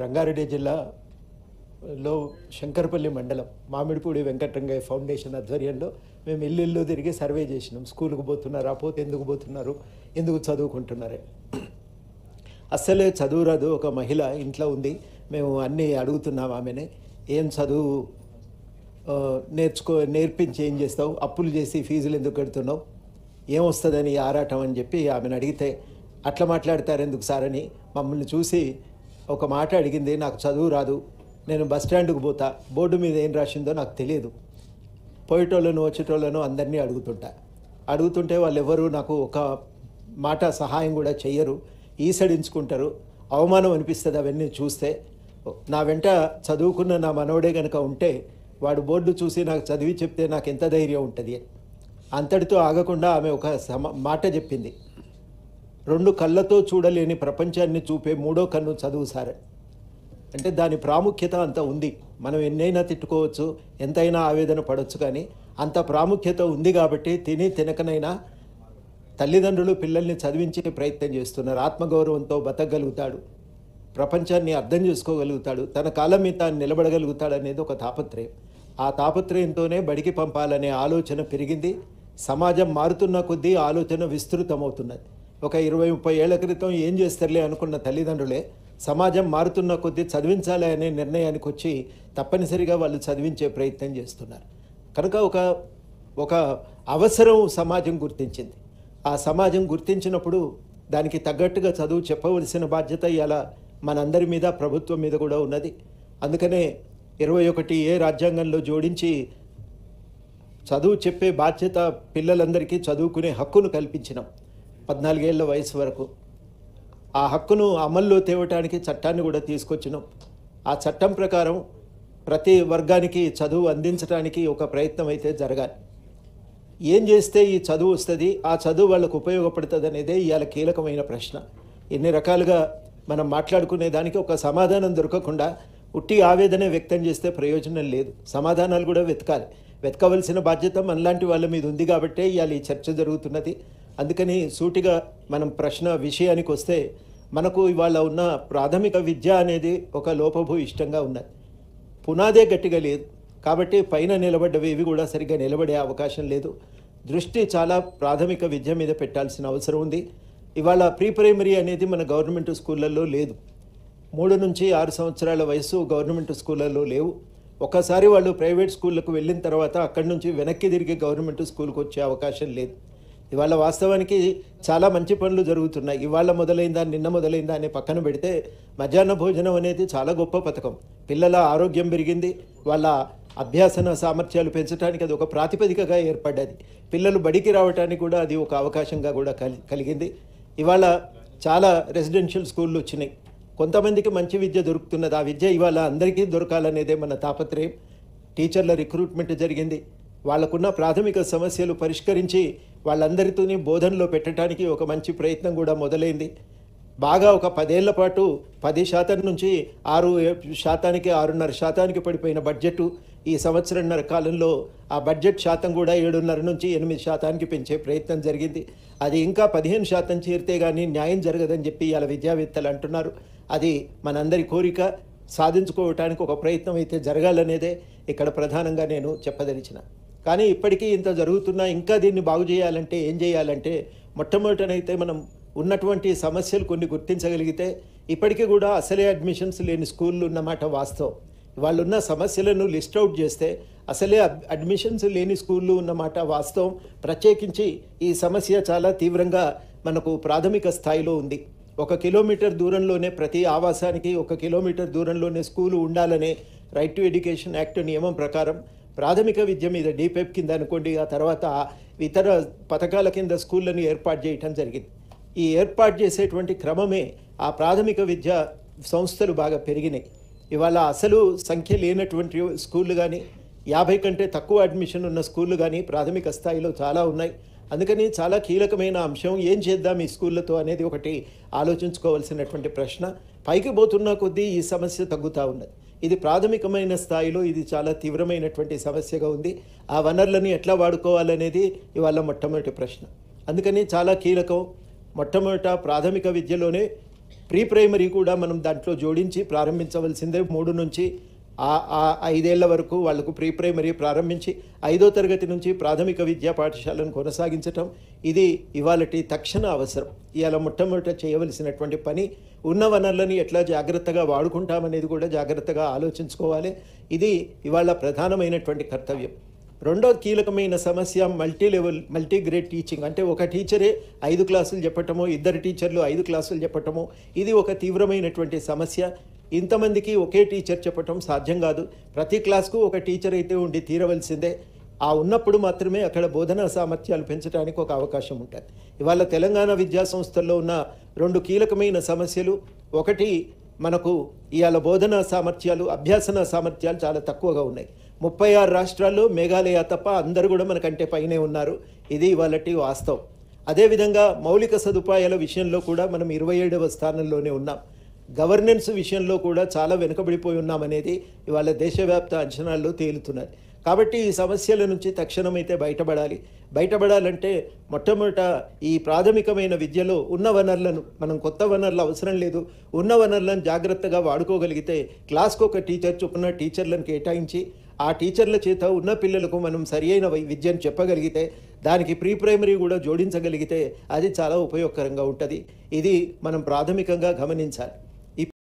రంగారెడ్డి జిల్లాలో శంకరపల్లి మండలం మామిడిపూడి వెంకటరంగయ్య ఫౌండేషన్ ఆధ్వర్యంలో మేము ఇల్లు తిరిగి సర్వే చేసినాం. స్కూల్కి పోతున్నారా, పోతే ఎందుకు పోతున్నారు, ఎందుకు చదువుకుంటున్నారే. అస్సలే చదువు రాదు. ఒక మహిళ ఇంట్లో ఉంది, మేము అన్నీ అడుగుతున్నాం ఆమెనే, ఏం చదువు నేర్పించి ఏం చేస్తావు, అప్పులు చేసి ఫీజులు ఎందుకు కడుతున్నావు, ఏమొస్తుందని ఆరాటం అని చెప్పి ఆమెను అడిగితే, అట్లా మాట్లాడతారు ఎందుకు సార్ అని మమ్మల్ని చూసి ఒక మాట అడిగింది. నాకు చదువు రాదు, నేను బస్ స్టాండ్కి పోతా, బోర్డు మీద ఏం రాసిందో నాకు తెలియదు, పోయేటోళ్ళను వచ్చేటోళ్ళను అందరినీ అడుగుతుంటే వాళ్ళు ఎవరు నాకు ఒక మాట సహాయం కూడా చెయ్యరు, ఈసడించుకుంటారు, అవమానం అనిపిస్తుంది అవన్నీ చూస్తే. నా వెంట చదువుకున్న నా మనవడే కనుక ఉంటే వాడు బోర్డు చూసి నాకు చదివి చెప్తే నాకు ఎంత ధైర్యం ఉంటుంది. అంతటితో ఆగకుండా ఆమె ఒక మాట చెప్పింది, 2 కళ్ళతో చూడలేని ప్రపంచాన్ని చూపే 3వ కన్ను చదువు సార్. అంటే దాని ప్రాముఖ్యత అంత ఉంది. మనం ఎన్నైనా తిట్టుకోవచ్చు, ఎంతైనా ఆవేదన పడవచ్చు, కానీ అంత ప్రాముఖ్యత ఉంది కాబట్టి తినకనైనా తల్లిదండ్రులు పిల్లల్ని చదివించే ప్రయత్నం చేస్తున్నారు. ఆత్మగౌరవంతో బతకగలుగుతాడు, ప్రపంచాన్ని అర్థం చేసుకోగలుగుతాడు, తన కాళ్ళ మీద తాను నిలబడగలుగుతాడు అనేది ఒక తాపత్రయం. ఆ తాపత్రయంతోనే బడికి పంపాలనే ఆలోచన పెరిగింది. సమాజం మారుతున్న కొద్దీ ఆలోచన విస్తృతమవుతున్నది. ఒక 20-30 ఏళ్ల క్రితం ఏం చేస్తారులే అనుకున్న తల్లిదండ్రులే సమాజం మారుతున్న కొద్దీ చదివించాలి అనే నిర్ణయానికి వచ్చి తప్పనిసరిగా వాళ్ళు చదివించే ప్రయత్నం చేస్తున్నారు. కనుక ఒక అవసరం సమాజం గుర్తించింది. ఆ సమాజం గుర్తించినప్పుడు దానికి తగ్గట్టుగా చదువు చెప్పవలసిన బాధ్యత ఇలా మనందరి మీద, ప్రభుత్వం మీద కూడా ఉన్నది. అందుకనే 21A రాజ్యాంగంలో జోడించి చదువు చెప్పే బాధ్యత, పిల్లలందరికీ చదువుకునే హక్కును కల్పించినాం 14 ఏళ్ల వయసు వరకు. ఆ హక్కును అమల్లో తేవటానికి చట్టాన్ని కూడా తీసుకొచ్చినాం. ఆ చట్టం ప్రకారం ప్రతి వర్గానికి చదువు అందించడానికి ఒక ప్రయత్నం అయితే జరగాలి. ఏం చేస్తే ఈ చదువు వస్తుంది, ఆ చదువు వాళ్ళకు ఉపయోగపడుతుంది అనేదే ఇవాళ కీలకమైన ప్రశ్న. ఎన్ని రకాలుగా మనం మాట్లాడుకునే దానికి ఒక సమాధానం దొరకకుండా ఉట్టి ఆవేదన వ్యక్తం చేస్తే ప్రయోజనం లేదు. సమాధానాలు కూడా వెతకవలసిన బాధ్యత మనలాంటి వాళ్ళ మీద ఉంది కాబట్టే ఇవాళ ఈ చర్చ జరుగుతున్నది. అందుకని సూటిగా మనం విషయానికి వస్తే, మనకు ఇవాళ ఉన్న ప్రాథమిక విద్య అనేది ఒక లోపభూయిష్టంగా ఉన్నది. పునాదే గట్టిగా లేదు కాబట్టి పైన నిలబడ్డవి ఇవి కూడా సరిగ్గా నిలబడే అవకాశం లేదు. దృష్టి చాలా ప్రాథమిక విద్య మీద పెట్టాల్సిన అవసరం ఉంది. ఇవాళ ప్రీ ప్రైమరీ అనేది మన గవర్నమెంట్ స్కూళ్ళల్లో లేదు. 3 నుంచి 6 సంవత్సరాల వయసు గవర్నమెంట్ స్కూళ్ళల్లో లేవు. ఒకసారి వాళ్ళు ప్రైవేట్ స్కూళ్ళకు వెళ్ళిన తర్వాత అక్కడి నుంచి వెనక్కి తిరిగి గవర్నమెంట్ స్కూల్కి వచ్చే అవకాశం లేదు. ఇవాళ వాస్తవానికి చాలా మంచి పనులు జరుగుతున్నాయి. ఇవాళ మొదలైందా, నిన్న మొదలైందా అనే పక్కన పెడితే మధ్యాహ్న భోజనం అనేది చాలా గొప్ప పథకం. పిల్లల ఆరోగ్యం పెరిగింది, వాళ్ళ అభ్యాసన సామర్థ్యాలు పెంచడానికి అది ఒక ప్రాతిపదికగా ఏర్పడ్డది. పిల్లలు బడికి రావడానికి కూడా అది ఒక అవకాశంగా కూడా కలిగింది. ఇవాళ చాలా రెసిడెన్షియల్ స్కూళ్ళు వచ్చినాయి. కొంతమందికి మంచి విద్య దొరుకుతున్నది. ఆ విద్య ఇవాళ అందరికీ దొరకాలనేదే మన తాపత్రయం. టీచర్ల రిక్రూట్మెంట్ జరిగింది. వాళ్ళకున్న ప్రాథమిక సమస్యలు పరిష్కరించి వాళ్ళందరితోని బోధనలో పెట్టడానికి ఒక మంచి ప్రయత్నం కూడా మొదలైంది. బాగా ఒక 10 ఏళ్ల పాటు 10% నుంచి 6%, 6.5% పడిపోయిన బడ్జెట్ ఈ సంవత్సరంన్నర కాలంలో ఆ బడ్జెట్ శాతం కూడా 7.5 నుంచి 8% పెంచే ప్రయత్నం జరిగింది. అది ఇంకా 15% చేరితే కానీ న్యాయం జరగదని చెప్పి ఇలా విద్యావేత్తలు అంటున్నారు. అది మనందరి కోరిక. సాధించుకోవటానికి ఒక ప్రయత్నం అయితే జరగాలనేదే ఇక్కడ ప్రధానంగా నేను చెప్పదలిచిన. కానీ ఇప్పటికీ ఇంత జరుగుతున్నా ఇంకా దీన్ని బాగు చేయాలంటే ఏం చేయాలంటే, మొట్టమొదటనైతే మనం ఉన్నటువంటి సమస్యలు కొన్ని గుర్తించగలిగితే, ఇప్పటికీ కూడా అసలే అడ్మిషన్స్ లేని స్కూళ్ళు ఉన్నమాట వాస్తవం. వాళ్ళున్న సమస్యలను లిస్ట్ అవుట్ చేస్తే అసలే అడ్మిషన్స్ లేని స్కూళ్ళు ఉన్నమాట వాస్తవం. ప్రత్యేకించి ఈ సమస్య చాలా తీవ్రంగా మనకు ప్రాథమిక స్థాయిలో ఉంది. 1 కిలోమీటర్ దూరంలోనే ప్రతి ఆవాసానికి 1 కిలోమీటర్ దూరంలోనే స్కూలు ఉండాలనే రైట్ టు ఎడ్యుకేషన్ యాక్ట్ నియమం ప్రకారం ప్రాథమిక విద్య మీద DPEP కింద అనుకోండి, ఆ తర్వాత ఇతర పథకాల కింద స్కూళ్ళని ఏర్పాటు చేయటం జరిగింది. ఈ ఏర్పాటు చేసేటువంటి క్రమమే ఆ ప్రాథమిక విద్య సంస్థలు బాగా పెరిగినాయి. ఇవాళ అసలు సంఖ్య లేనటువంటి స్కూళ్ళు కానీ, 50 కంటే తక్కువ అడ్మిషన్ ఉన్న స్కూళ్ళు కానీ ప్రాథమిక స్థాయిలో చాలా ఉన్నాయి. అందుకని చాలా కీలకమైన అంశం ఏం చేద్దాం ఈ స్కూళ్ళతో అనేది ఒకటి ఆలోచించుకోవాల్సినటువంటి ప్రశ్న. పైకి పోతున్న కొద్దీ ఈ సమస్య తగ్గుతూ ఉన్నది. ఇది ప్రాథమికమైన స్థాయిలో ఇది చాలా తీవ్రమైనటువంటి సమస్యగా ఉంది. ఆ వనరులని ఎట్లా వాడుకోవాలనేది ఇవాళ మొట్టమొదటి ప్రశ్న. అందుకని చాలా కీలకం. మొట్టమొదట ప్రాథమిక విద్యలోనే ప్రీ ప్రైమరీ కూడా మనం దాంట్లో జోడించి ప్రారంభించవలసిందే. 3 నుంచి 5 ఏళ్ల వరకు వాళ్లకు ప్రీ ప్రైమరీ ప్రారంభించి 5వ తరగతి నుంచి ప్రాథమిక విద్యా పాఠశాలను కొనసాగించటం ఇది ఇవాళటి తక్షణ అవసరం. ఇవాళ మొట్టమొదట చేయవలసినటువంటి పని ఉన్న వనరులని ఎట్లా జాగ్రత్తగా వాడుకుంటామనేది కూడా జాగ్రత్తగా ఆలోచించుకోవాలి. ఇది ఇవాళ ప్రధానమైనటువంటి కర్తవ్యం. రెండో కీలకమైన సమస్య మల్టీ గ్రేడ్ టీచింగ్. అంటే ఒక టీచరే 5 క్లాసులు చెప్పటమో, 2 టీచర్లు 5 క్లాసులు చెప్పటమో, ఇది ఒక తీవ్రమైనటువంటి సమస్య. ఇంతమందికి ఒకే టీచర్ చెప్పటం సాధ్యం కాదు. ప్రతి క్లాస్కు ఒక టీచర్ అయితే ఉండి తీరవలసిందే. ఆ ఉన్నప్పుడు మాత్రమే అక్కడ బోధనా సామర్థ్యాలు పెంచడానికి ఒక అవకాశం ఉంటుంది. ఇవాళ తెలంగాణ విద్యా సంస్థల్లో ఉన్న 2 కీలకమైన సమస్యలు. ఒకటి, మనకు ఇవాళ బోధనా సామర్థ్యాలు, అభ్యాసన సామర్థ్యాలు చాలా తక్కువగా ఉన్నాయి. 36 రాష్ట్రాల్లో మేఘాలయ తప్ప అందరూ కూడా మనకంటే పైనే ఉన్నారు. ఇది ఇవాళటి వాస్తవం. అదేవిధంగా మౌలిక సదుపాయాల విషయంలో కూడా మనం 27వ స్థానంలోనే ఉన్నాం. గవర్నెన్స్ విషయంలో కూడా చాలా వెనుకబడిపోయి ఉన్నామనేది ఇవాళ దేశవ్యాప్త అంచనాల్లో తేలుతున్నది. కాబట్టి ఈ సమస్యల నుంచి తక్షణమైతే బయటపడాలంటే మొట్టమొదట ఈ ప్రాథమికమైన విద్యలో ఉన్న వనరులను, మనం కొత్త వనరులు అవసరం లేదు, ఉన్న వనరులను జాగ్రత్తగా వాడుకోగలిగితే క్లాస్కు ఒక టీచర్ చొప్పున టీచర్లను కేటాయించి ఆ టీచర్ల చేత ఉన్న పిల్లలకు మనం సరియైన విద్యను చెప్పగలిగితే, దానికి ప్రీ ప్రైమరీ కూడా జోడించగలిగితే అది చాలా ఉపయోగకరంగా ఉంటుంది. ఇది మనం ప్రాథమికంగా గమనించాలి.